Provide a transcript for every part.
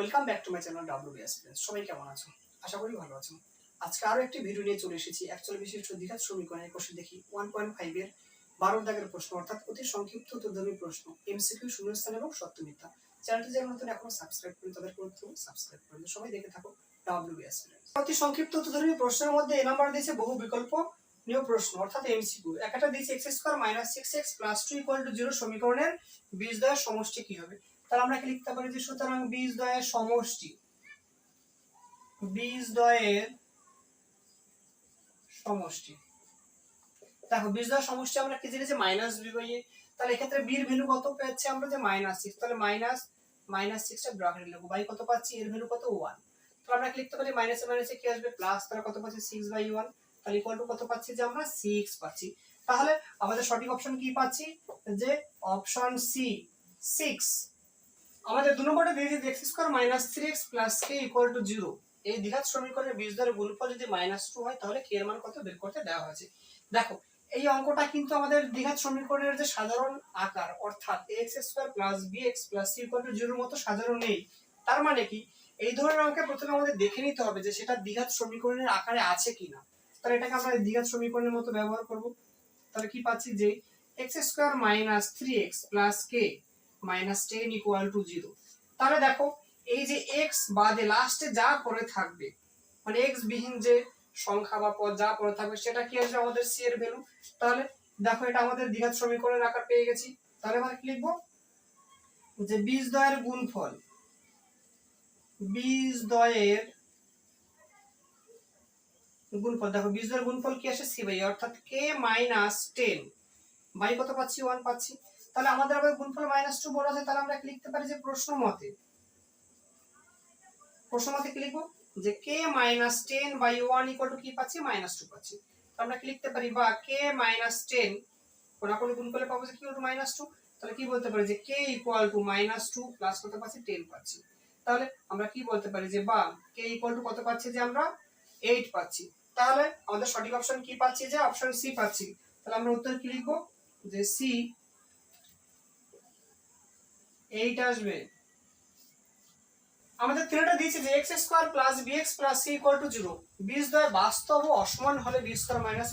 Welcome back to my channel WB experience. সবাই কেমন আছো? আশা করি ভালো আছো। আজকে আরো একটি ভিডিও নিয়ে চলে এসেছি। অ্যাকচুয়ালি বিশিষ্ট দ্বিঘাত সমীকরণের কোশ্চেন দেখি 1.5 এর 12 দাগের প্রশ্ন, অর্থাৎ অতি সংক্ষিপ্ত উত্তরধর্মী প্রশ্ন, এমসিকিউ, শূন্যস্থান এবং সত্য মিথ্যা। চ্যানেলটি যারা নতুন এখনো সাবস্ক্রাইব করেনি তাদেরকে অনুরোধ করব সাবস্ক্রাইব করে দিন। সবাই দেখে থাকো ডাব্লিউবি এক্সপিরিয়েন্স। অতি সংক্ষিপ্ত উত্তরধর্মী প্রশ্নের মধ্যে এ নাম্বার দিয়েছে বহু বিকল্প নিয়োগ প্রশ্ন, অর্থাৎ এমসিকিউ। একটা দিয়েছে x² - 6x + 2 = 0 সমীকরণের বীজদ্বয়ের সমষ্টি কি হবে? তাহলে আমরা কি লিখতে পারি যে সুতরাং বীজদ্বয়ের সমষ্টি, বীজদ্বয়ের সমষ্টি, দেখো বীজদ্বয়ের সমষ্টি আমরা কি জেনেছি -b/a। তাহলে এক্ষেত্রে b এর ভ্যালু কত পেয়েছি আমরা যে -6, তাহলে -6 টা ব্র্যাকেটে লিখব। বাই কত পাচ্ছি, এর ভ্যালু কত 1। তাহলে আমরা কি লিখতে পারি মাইনাসে মাইনাসে কি আসবে প্লাস, তাহলে কত পাচ্ছি 6/1, তাহলে ইকুয়াল টু কত পাচ্ছি যে আমরা 6 পাচ্ছি। তাহলে আমাদের সঠিক অপশন কি পাচ্ছি যে অপশন সি 6। আমাদের 2 নম্বরে দিয়েছে যে x² - 3x + k = 0। এই দ্বিঘাত সমীকরণের বীজদ্বয়ের গুণফল যদি -2 হয় তাহলে k এর মান কত বের করতে দেওয়া হয়েছে। দেখো এই অঙ্কটা কিন্তু আমাদের দ্বিঘাত সমীকরণের যে সাধারণ আকার, অর্থাৎ ax² + bx + c = 0 মতো সাধারণ নেই। তার মানে কি এই ধরনের অঙ্কে প্রথমে আমাদের দেখে নিতে হবে যে সেটা দ্বিঘাত সমীকরণের আকারে আছে কিনা। তাহলে এটাকে আমরা দ্বিঘাত সমীকরণের মতো ব্যবহার করব। তাহলে কি পাচ্ছি যে x² - 3x + k - 10 = 0। তাহলে দেখো এই যে x বাদে লাস্টে যা পড়ে থাকবে, মানে x বিহীন যে সংখ্যা বা পদ যা পড়ে থাকবে সেটা কি আসবে আমাদের c এর ভ্যালু। তাহলে দেখো এটা আমাদের দ্বিঘাত সমীকরণের আকার পেয়ে গেছি। তাহলে আমরা কি লিখব যে বীজদ্বয়ের গুণফল, বীজদ্বয়ের গুণফল, দেখো বীজদ্বয়ের গুণফল কি আসে c/a, অর্থাৎ k - 10 বাই কত পাচ্ছি 1 পাচ্ছি। তাহলে আমাদের আবার গুণফল -2 বড় আছে, তাহলে আমরা কি লিখতে পারি যে প্রশ্ন মতে কি লিখব যে k - 10/1 = কি পাচ্ছি -2 পাচ্ছি। আমরা কি লিখতে পারি বা k - 10 কোনাকুনি গুণ করলে পাবো যে কি -2। তাহলে কি বলতে পারি যে k = -2 প্লাস কত পাচ্ছি 10 পাচ্ছি। তাহলে আমরা কি বলতে পারি যে বা k = কত পাচ্ছি যে আমরা 8 পাচ্ছি। তাহলে আমাদের সঠিক অপশন কি পাচ্ছি যে অপশন সি পাচ্ছি। তাহলে আমরা উত্তর কি লিখব যে সি 8 আসবে। আমাদের তিনটা দিয়েছে যে x² + bx + c = 0। বীজদ্বয় বাস্তব ও অসমান হলে b² -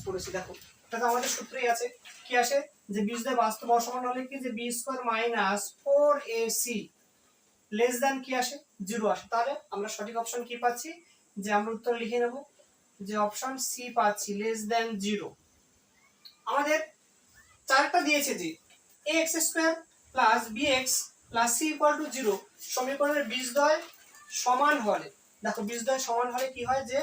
4ac। দেখো এটা তো আমাদের সূত্রেই আছে, কি আসে যে বীজদ্বয় বাস্তব ও অসমান হলে কি যে b² - 4ac লেস দ্যান কি আসে 0 আসে। তাহলে আমরা সঠিক অপশন কি পাচ্ছি যে আমরা উত্তর লিখে নেব যে অপশন সি পাচ্ছি লেস দ্যান 0। আমাদের চারটা দিয়েছে যে ax² + bx + c = 0 সমীকরণের বীজদ্বয় সমান হলে, দেখো বীজদ্বয় সমান হলে কি হয় যে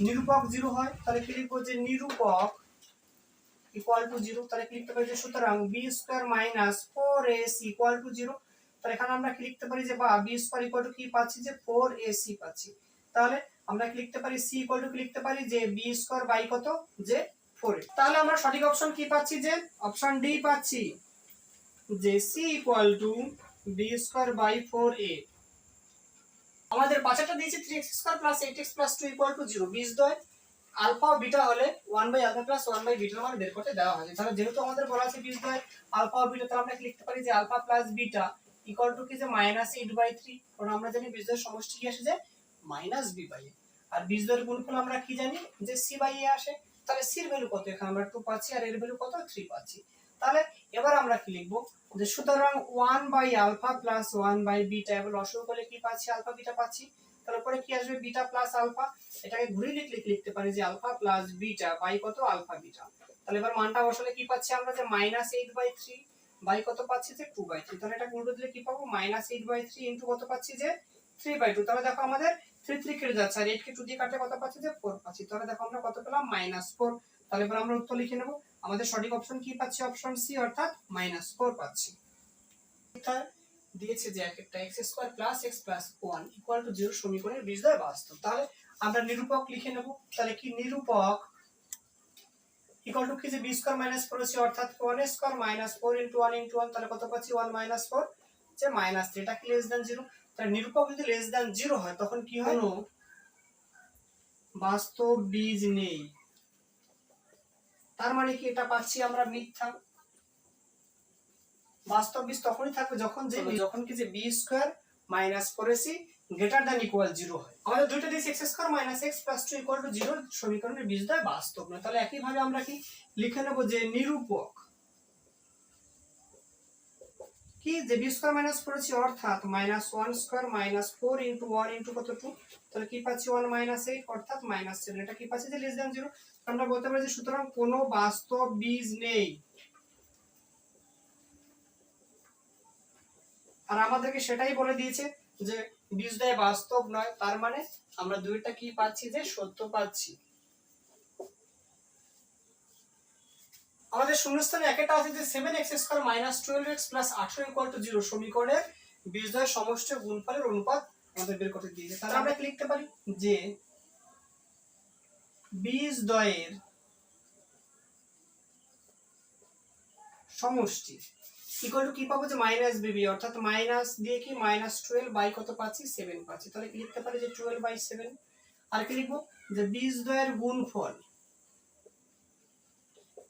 নিরূপক 0 হয়। তাহলে কি লিখব যে নিরূপক = 0। তাহলে কি লিখতে পারি যে সুতরাং b² - 4ac = 0। তাহলে এখানে আমরা কি লিখতে পারি যে বা b² = কি পাচ্ছি যে 4ac পাচ্ছি। তাহলে আমরা কি লিখতে পারি c = কি লিখতে পারি যে b² বাই কত যে 4a। তাহলে আমরা সঠিক অপশন কি পাচ্ছি যে অপশন ডি পাচ্ছি যে c = b²/4a। আমাদের পাঁচটা দিয়েছে 3x² + 8x + 2 = 0। বীজদ্বয় আলফা ও বিটা হলে 1/α + 1/β মান বের করতে দেওয়া হয়েছে। তাহলে যেহেতু আমাদের বলা আছে বীজদ্বয় আলফা ও বিটা, তাহলে আমরা কি লিখতে পারি যে আলফা + বিটা = কি যে -8/3। কারণ আমরা জানি বীজদ্বয়ের সমষ্টি কি আসে যে -b/a। আর বীজদ্বয়ের গুণফল আমরা কি জানি যে c/a আসে। তাহলে c এর ভ্যালু কত, এখানে আমরা 2 পাচ্ছি আর এর ভ্যালু কত 3 পাচ্ছি। তাহলে এবার আমরা কি লিখব যে সুতরাং 1/α + 1/β এবার লসাগু করলে কি পাচ্ছি আলফা বিটা পাচ্ছি। তারপরে কি আসবে বিটা প্লাস আলফা, এটাকে ঘুরে লিখতে পারি যে আলফা প্লাস বিটা বাই কত আলফা বিটা। তাহলে এবার মানটা বসালে কি পাচ্ছি আমরা যে -8/3 বাই কত পাচ্ছি যে 2/3। তাহলে এটা উল্টো দিলে কি পাবো -8/3 ইনটু কত পাচ্ছি যে 3/2। তাহলে দেখো আমাদের 3 3 কেটে যাচ্ছে আর 8 কে 2 দিয়ে কাটলে কত পাচ্ছি যে 4 পাচ্ছি। তাহলে দেখো আমরা কত পেলাম -4। তাহলে এবার আমরা উত্তর লিখে নেব। আমাদের সঠিক অপশন কি পাচ্ছি অপশন সি, অর্থাৎ -4 পাচ্ছি। দিয়েছে যে একটা x² + x + 1 = 0 সমীকরণের বীজদ্বয় বাস্তব। তাহলে আমরা নিরূপক লিখে নেব। তাহলে কি নিরূপক কি যে b² - 4ac, অর্থাৎ 1² - 4 * 1 * 1। তাহলে কত পাচ্ছি 1 - 4 যে -3। এটা কি লেস দ্যান 0। তাহলে নিরূপক যদি লেস দ্যান 0 হয় তখন কি হয় কোনো বাস্তব বীজ নেই। তার মানে কি এটা পাচ্ছি আমরা মিথ্যা। বাস্তব বীজ তখনই থাকবে যখন কি যে b² - 4ac greater than equal 0 হয়। আমাদের দুইটা দিয়েছে x square minus x plus 2 equal to 0 সমীকরণের বীজদ্বয় বাস্তব নয়। তাহলে একইভাবে আমরা কি লিখে নেব যে নিরূপক কি যে বি স্কয়ার মাইনাস করেছি অর্থাৎ minus 1 square minus 4 into 1 into কত 2, তাহলে কি পাচ্ছি 1 মাইনাস 8 অর্থাৎ মাইনাস 7। এটা কি পাচ্ছি যে লেস দ্যান 0। আমরা বলতে পারি যে সুতরাং কোনো বাস্তব বীজ নেই। আর আমাদেরকে সেটাই বলে দিয়েছে যে বীজদ্বয় বাস্তব নয়, তার মানে আমরা দুইটা কি পাচ্ছি যে সত্য পাচ্ছি। আমাদের শূন্যস্থানে একটা আছে যে 7x square minus 12x plus 18 equal to 0 সমীকরণের বীজদ্বয় সমষ্টি গুণফলের অনুপাত আমাদের বের করতে দিয়েছে। তাহলে আমরা কি লিখতে পারি যে বীজদ্বয়ের সমষ্টি ইকুয়াল টু কি পাবো যে মাইনাস বিবি অর্থাৎ মাইনাস দিয়ে কি মাইনাস 12 বাই কত পাচ্ছি 7 পাচ্ছি। তাহলে কি লিখতে পারি যে 12 বাই 7। আর কি লিখবো যে বীজদ্বয়ের গুণফল,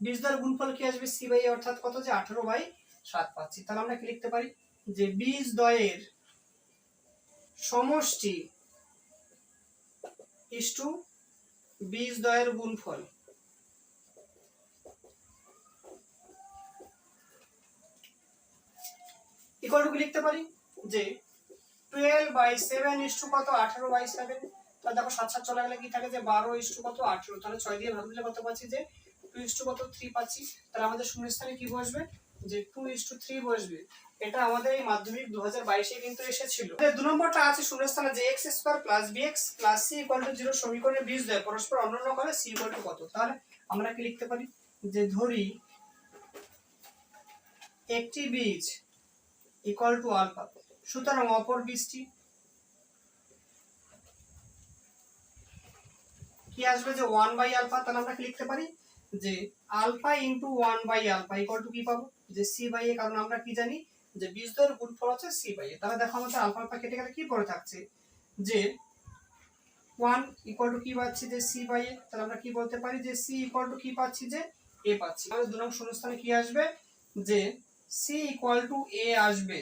বীজদ্বয়ের গুণফল কি আসবে সি বাই অর্থাৎ কত যে 18 বাই 7 পাচ্ছি। তাহলে আমরা কি লিখতে পারি যে বীজদ্বয়ের সমষ্টি ইস টু বীজদ্বয়ের গুণফল। ইকুয়াল টু কি লিখতে পারি যে 12 বাই 7 ইস টু কত 18 বাই 7। তাহলে দেখো 7 7 চলে গেলে কি থাকে যে 12 ইস টু কত 18। তাহলে 6 দিয়ে ভাগ দিলে কত পাচ্ছি যে 2 ইস টু কত 3 পাচ্ছি। তাহলে আমাদের শূন্যস্থানে কি বসবে যে 2 ইস টু 3 বসবে। এটা আমাদের এই মাধ্যমিক 2022 এ কিন্তু এসেছিল। দুই নম্বরটা আছে শূন্যস্থানে যে x square plus bx plus c equal to 0 সমীকরণের বীজদ্বয় পরস্পর অন্যন্য করে c ইকুয়াল টু কত। তাহলে আমরা কি লিখতে পারি যে ধরি একটি বীজ ইকুয়াল টু আলফা, সুতরাং অপর বীজটি কি আসবে যে 1 বাই আলফা। তাহলে আমরা কি লিখতে পারি যে alpha into 1 by alpha equal to কি পাবো যে c বাই a। কারণ আমরা কি জানি যে বীজদ্বয়ের গুণফল হচ্ছে c বাই a। তাহলে দেখো আমাদের আলফা আলফা কেটে গেলে কি পড়ে থাকছে যে 1 ইকুয়াল টু কি পাচ্ছি যে c বাই a। তাহলে আমরা কি বলতে পারি যে c ইকুয়াল টু কি পাচ্ছি যে a পাচ্ছি। আমাদের দুই নম্বর শূন্যস্থানে কি আসবে যে c ইকুয়াল টু a আসবে।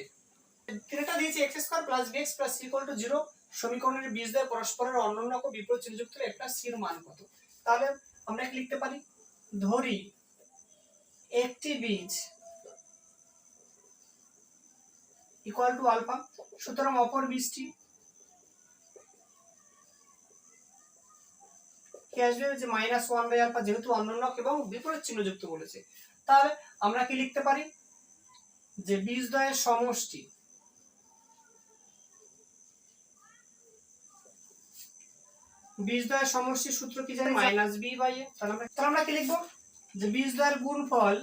এটা দিয়েছে x square plus bx plus c equal to 0 সমীকরণের বীজদ্বয় পরস্পরের অন্যন্য ও বিপরীত চিহ্নযুক্ত a প্লাস c এর মান কত। তাহলে আমরা কি লিখতে পারি ধরি একটি বীজ ইকুয়াল টু আলফা, সুতরাং অপর বীজটি কি আসবে যে মাইনাস 1 বাই আলফা, যেহেতু অন্যন্য এবং বিপরীত চিহ্নযুক্ত বলেছে। তাহলে আমরা কি লিখতে পারি যে বীজদ্বয়ের সমষ্টি বীজদ্বয়ের সমষ্টির সূত্র কি জানি মাইনাস বি বাই এ। তাহলে আমরা কি লিখবো যে বীজদ্বয়ের গুণফল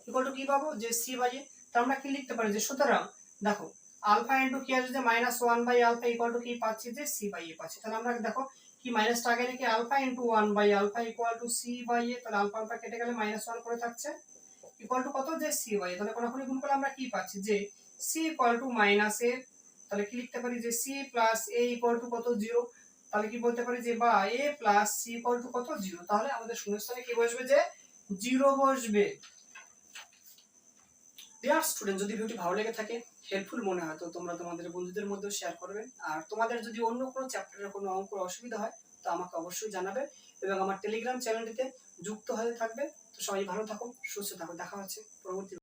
ইকুয়াল টু কি পাবো যে সি বাই এ। তাহলে আমরা কি লিখতে পারি যে সুতরাং দেখো আলফা ইনটু কি আসবে যে minus 1 by alpha equal to কি পাচ্ছি যে সি বাই এ পাচ্ছি। তাহলে আমরা দেখো কি মাইনাসটা আগে লিখে alpha into 1 by alpha equal to c by a. তাহলে আলফা আলফা কেটে গেলে মাইনাস 1 করে থাকছে ইকুয়াল টু কত যে সি বাই এ। তাহলে কোনখানে গুণ করলে আমরা কি পাচ্ছি যে C equal to minus A. তাহলে কি লিখতে পারি যে C plus A equal to কত 0। তাহলে কি বলতে পারি যে বা A plus C equal to কত 0। তাহলে আমাদের শূন্যস্থানে কি বসবে যে 0 বসবে। ডিয়ার স্টুডেন্ট, যদি ভিডিওটি ভালো লেগে থাকে, হেল্পফুল মনে হয়, তো তোমরা তোমাদের বন্ধুদের মধ্যে শেয়ার করবে। আর তোমাদের যদি অন্য কোনো চ্যাপ্টারের কোনো অঙ্কের অসুবিধা হয় তো আমাকে অবশ্যই জানাবে এবং আমার টেলিগ্রাম চ্যানেলটিতে যুক্ত হয়ে থাকবে। তো সবাই ভালো থাকো, সুস্থ থাকো, দেখা হচ্ছে পরবর্তী